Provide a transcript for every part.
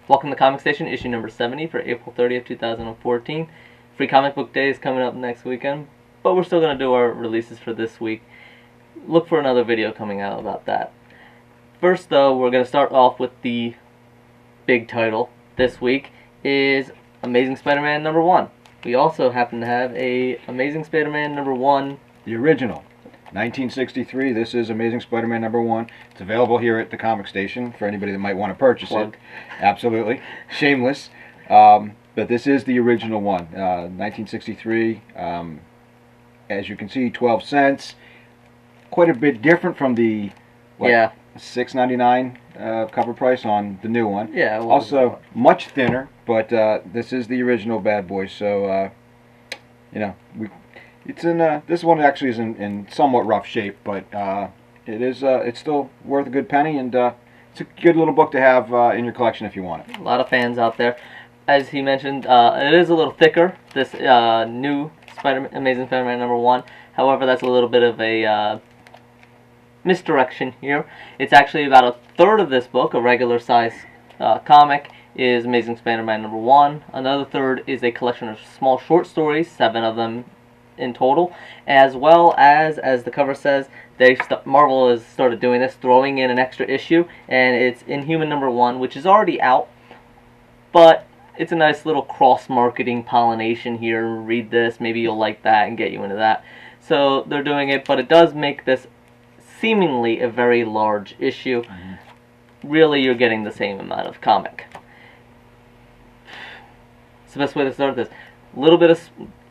Welcome to Comic Station, issue number 70 for April 30th, 2014. Free Comic Book Day is coming up next weekend, but we're still going to do our releases for this week. Look for another video coming out about that. First, though, we're going to start off with the big title this week is Amazing Spider-Man number 1. We also happen to have a Amazing Spider-Man number 1. The original. 1963, this is Amazing Spider-Man number 1. It's available here at the Comic Station for anybody that might want to purchase it. Absolutely. Shameless. But this is the original one. 1963. As you can see, 12 cents. Quite a bit different from the $6.99 cover price on the new one. Yeah. Also, much thinner, but this is the original bad boy, so, you know, it's in this one actually is in somewhat rough shape, but it's still worth a good penny, and it's a good little book to have in your collection if you want it. A lot of fans out there. As he mentioned, it is a little thicker, this new Amazing Spider-Man number 1. However, that's a little bit of a misdirection here. It's actually about a third of this book, a regular size comic, is Amazing Spider-Man number 1. Another third is a collection of small short stories, 7 of them in total, as well as the cover says, Marvel has started doing this, throwing in an extra issue, and it's Inhuman number 1, which is already out, but it's a nice little cross-marketing pollination here. Read this, maybe you'll like that and get you into that. So they're doing it, but it does make this seemingly a very large issue. Really, you're getting the same amount of comic. It's the best way to start this. A little bit of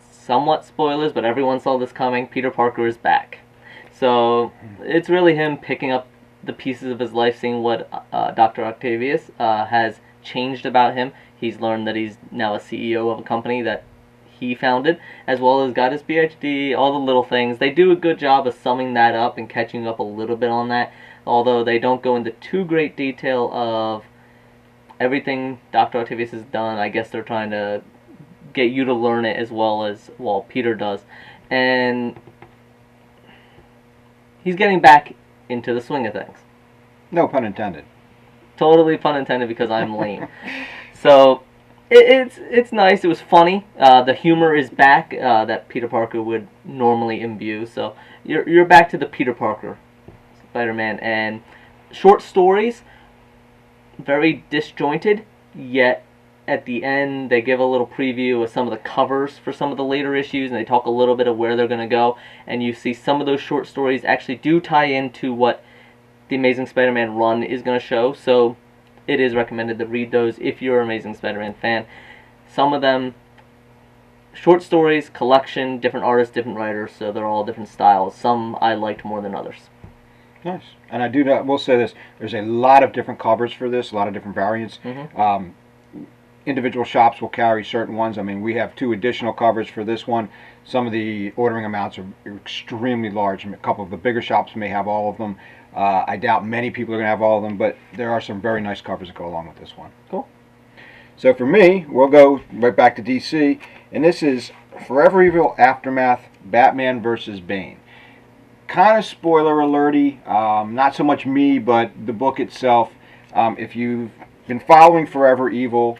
somewhat spoilers, but everyone saw this coming. Peter Parker is back. So it's really him picking up the pieces of his life, seeing what Dr. Octavius has changed about him. He's learned that he's now a CEO of a company that he founded, as well as got his PhD, all the little things. They do a good job of summing that up and catching up a little bit on that, although they don't go into too great detail of everything Dr. Octavius has done. I guess they're trying to get you to learn it as well as, well, Peter does. And he's getting back into the swing of things. No pun intended. Totally pun intended, because I'm lame. So it's nice. It was funny. The humor is back that Peter Parker would normally imbue. So you're back to the Peter Parker Spider-Man, and short stories, very disjointed, yet at the end they give a little preview of some of the covers for some of the later issues, and they talk a little bit of where they're going to go, and you see some of those short stories actually do tie into what the Amazing Spider-Man run is going to show. So it is recommended to read those if you're an Amazing Spider-Man fan. Some of them, short stories, collection, different artists, different writers, so they're all different styles. Some I liked more than others. Nice. And I will say this, there's a lot of different covers for this, a lot of different variants. Individual shops will carry certain ones. I mean, we have 2 additional covers for this one. Some of the ordering amounts are extremely large. A couple of the bigger shops may have all of them. I doubt many people are going to have all of them, but there are some very nice covers that go along with this one. Cool. So for me, we'll go right back to DC, and this is Forever Evil Aftermath, Batman vs. Bane. Kind of spoiler alerty, not so much me, but the book itself. If you've been following Forever Evil,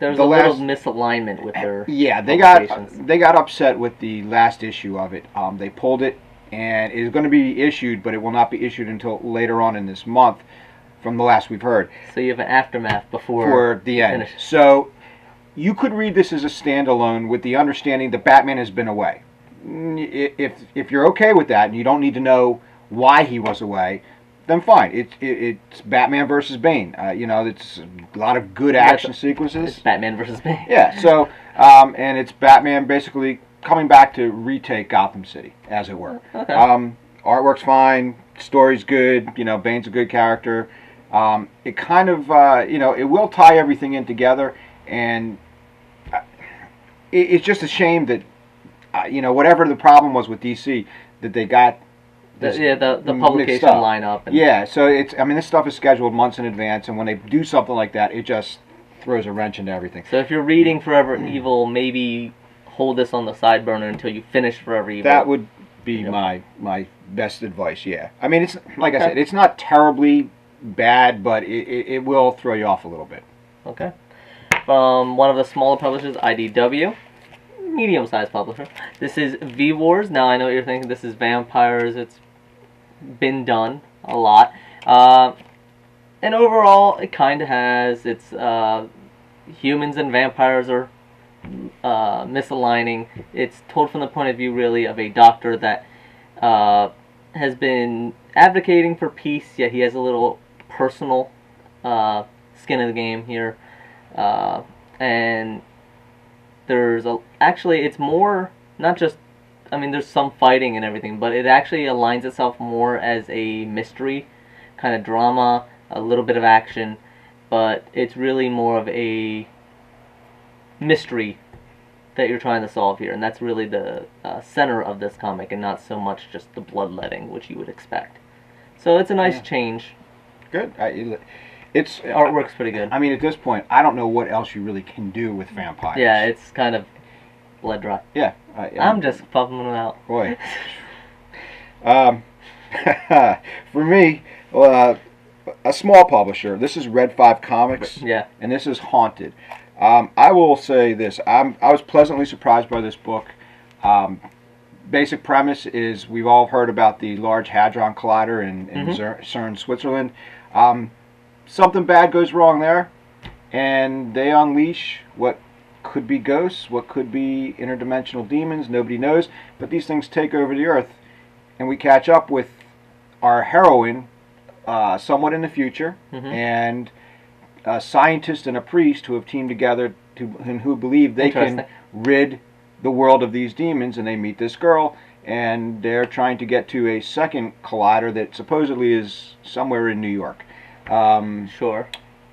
there's a little misalignment with their they got upset with the last issue of it. They pulled it, and it is going to be issued, but it will not be issued until later on in this month, from the last we've heard. So you have an aftermath before the end. Finish. So you could read this as a standalone with the understanding that Batman has been away. If you're okay with that and you don't need to know why he was away, then fine. It's Batman versus Bane. You know, it's a lot of good action sequences. It's Batman versus Bane. Yeah. So and it's Batman basically coming back to retake Gotham City, as it were. Okay. Artwork's fine. Story's good. You know, Bane's a good character. It kind of you know, it will tie everything in together, and it's just a shame that you know, whatever the problem was with DC, that they got the publication lineup. Yeah, so I mean, this stuff is scheduled months in advance, and when they do something like that, it just throws a wrench into everything. So if you're reading Forever Evil, maybe hold this on the side burner until you finish Forever Evil. That would be my best advice. Yeah, I mean, it's like I said, it's not terribly bad, but it will throw you off a little bit. Okay. From one of the smaller publishers, IDW, medium-sized publisher. This is VWars. Now I know what you're thinking. This is vampires. It's been done a lot. And overall, it kind of has. It's humans and vampires are misaligning. It's told from the point of view, really, of a doctor that has been advocating for peace, yet he has a little personal skin in the game here. And there's actually, it's more, not just, I mean, there's some fighting and everything, but it actually aligns itself more as a mystery kind of drama, a little bit of action, but it's really more of a mystery that you're trying to solve here, and that's really the center of this comic, and not so much just the bloodletting, which you would expect. So it's a nice change. Good. It's artwork's pretty good. I mean, at this point, I don't know what else you really can do with vampires. Yeah, it's kind of blood dry. Yeah. I'm just pumping them out. Boy. For me, a small publisher. This is Red 5 Comics. Yeah. And this is Haunted. I will say this. I was pleasantly surprised by this book. Basic premise is we've all heard about the Large Hadron Collider in CERN, Switzerland. Something bad goes wrong there, and they unleash what could be ghosts, what could be interdimensional demons, nobody knows, but these things take over the Earth, and we catch up with our heroine somewhat in the future, and a scientist and a priest who have teamed together and who believe they can rid the world of these demons, and they meet this girl, and they're trying to get to a second collider that supposedly is somewhere in New York. Sure.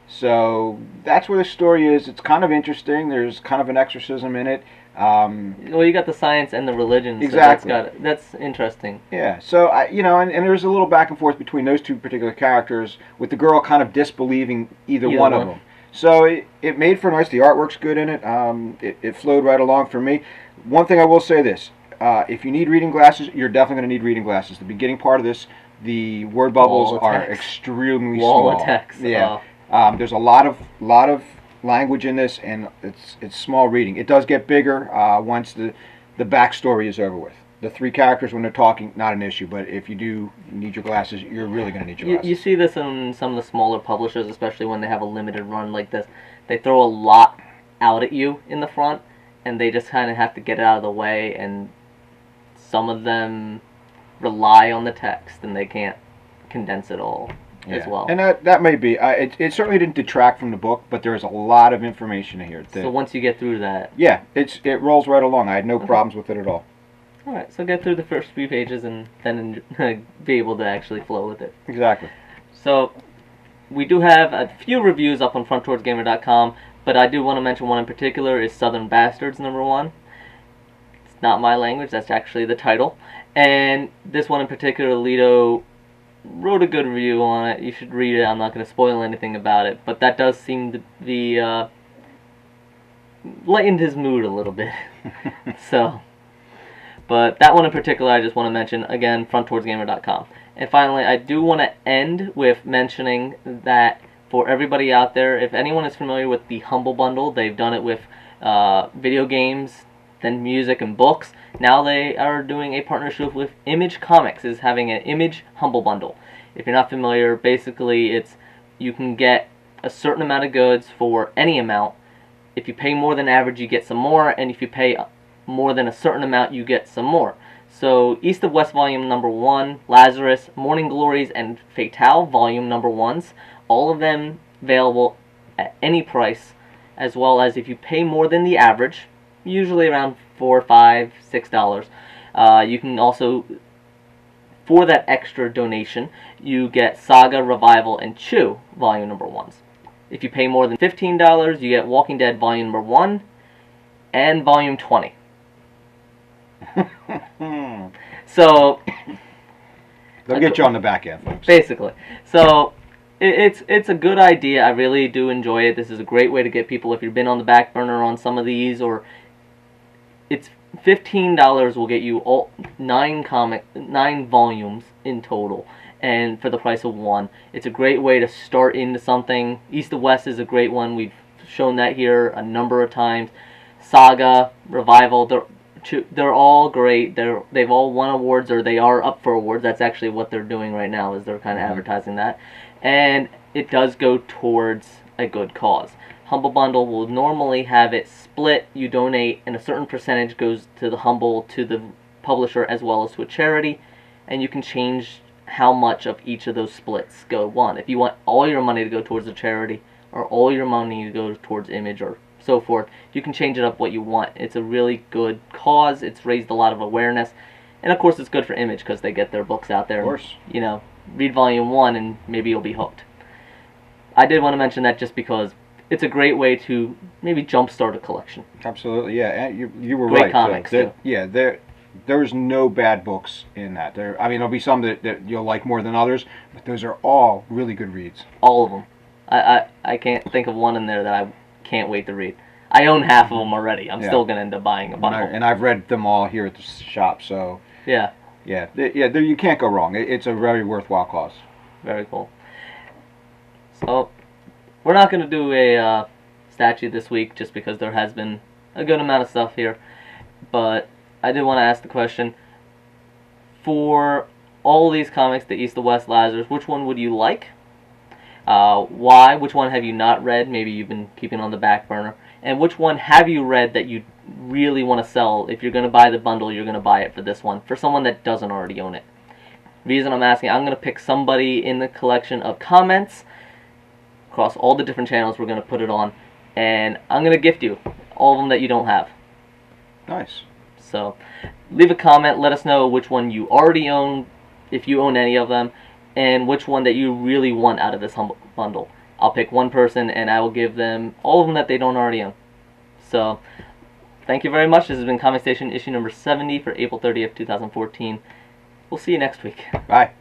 So that's where the story is. It's kind of interesting. There's kind of an exorcism in it. Well, you got the science and the religion. Exactly. So that's interesting. Yeah. So and there's a little back and forth between those two particular characters, with the girl kind of disbelieving either one of them. So it made for nice. The artwork's good in it. It flowed right along for me. One thing I will say this: if you need reading glasses, you're definitely going to need reading glasses. The beginning part of this, the word bubbles are extremely small. Wall of text. Yeah. There's a lot of language in this, and it's small reading. It does get bigger once the backstory is over with. The three characters, when they're talking, not an issue, but if you do need your glasses, you're really going to need your glasses. You see this in some of the smaller publishers, especially when they have a limited run like this. They throw a lot out at you in the front, and they just kind of have to get it out of the way, and some of them rely on the text, and they can't condense it all as well. And that may be. It certainly didn't detract from the book, but there's a lot of information in here. So once you get through that... Yeah, it rolls right along. I had no problems with it at all. Alright, so get through the first few pages and then be able to actually flow with it. Exactly. So, we do have a few reviews up on frontwardsgamer.com, but I do want to mention one in particular is Southern Bastards #1. It's not my language, that's actually the title. And this one in particular, Lito wrote a good review on it. You should read it. I'm not going to spoil anything about it, but that does seem to be lightened his mood a little bit. So, but that one in particular, I just want to mention again, frontwardsgamer.com. And finally, I do want to end with mentioning that for everybody out there, if anyone is familiar with the Humble Bundle, they've done it with video games, then music and books. Now they are doing a partnership with Image Comics, is having an Image Humble Bundle. If you're not familiar, basically it's you can get a certain amount of goods for any amount. If you pay more than average, you get some more, and if you pay more than a certain amount, you get some more. So East of West Volume #1, Lazarus, Morning Glories, and Fatale Volume #1s, all of them available at any price, as well as if you pay more than the average, usually around $4, $5, $6. You can also, for that extra donation, you get Saga, Revival, and Chew Volume #1s. If you pay more than $15, you get Walking Dead Volume #1 and Volume 20. So they'll get you on the back end, folks. Basically. So it's a good idea. I really do enjoy it. This is a great way to get people, if you've been on the back burner on some of these, or it's $15 will get you all 9 volumes in total, and for the price of one. It's a great way to start into something. East to West is a great one. We've shown that here a number of times. Saga, Revival, they're all great. They've all won awards, or they are up for awards. That's actually what they're doing right now, is they're kind of advertising that. And it does go towards a good cause. Humble Bundle will normally have it split. You donate, and a certain percentage goes to the Humble, to the publisher, as well as to a charity. And you can change how much of each of those splits go on. If you want all your money to go towards a charity, or all your money to go towards Image, or so forth, you can change it up what you want. It's a really good cause. It's raised a lot of awareness, and of course it's good for Image because they get their books out there. Of course. And, you know, read volume 1 and maybe you'll be hooked. I did want to mention that just because it's a great way to maybe jumpstart a collection. Absolutely, yeah. And you were Great right. comics, too. Yeah, there's no bad books in that. I mean, there'll be some that you'll like more than others, but those are all really good reads. All of them. I can't think of one in there that I can't wait to read. I own half of them already. I'm still going to end up buying a bundle. And I've read them all here at the shop, so... Yeah. Yeah, you can't go wrong. It's a very worthwhile cause. Very cool. So, we're not going to do a statue this week just because there has been a good amount of stuff here. But I did want to ask the question, for all these comics, the East to West Lazarus, which one would you like? Why? Which one have you not read? Maybe you've been keeping on the back burner. And which one have you read that you really want to sell? If you're going to buy the bundle, you're going to buy it for this one, for someone that doesn't already own it. Reason I'm asking, I'm going to pick somebody in the collection of comments across all the different channels we're going to put it on, and I'm going to gift you all of them that you don't have. Nice. So leave a comment, let us know which one you already own, if you own any of them, and which one that you really want out of this Humble Bundle. I'll pick one person and I will give them all of them that they don't already own. So, thank you very much. This has been Comic Station issue number 70 for April 30th, 2014. We'll see you next week. Bye.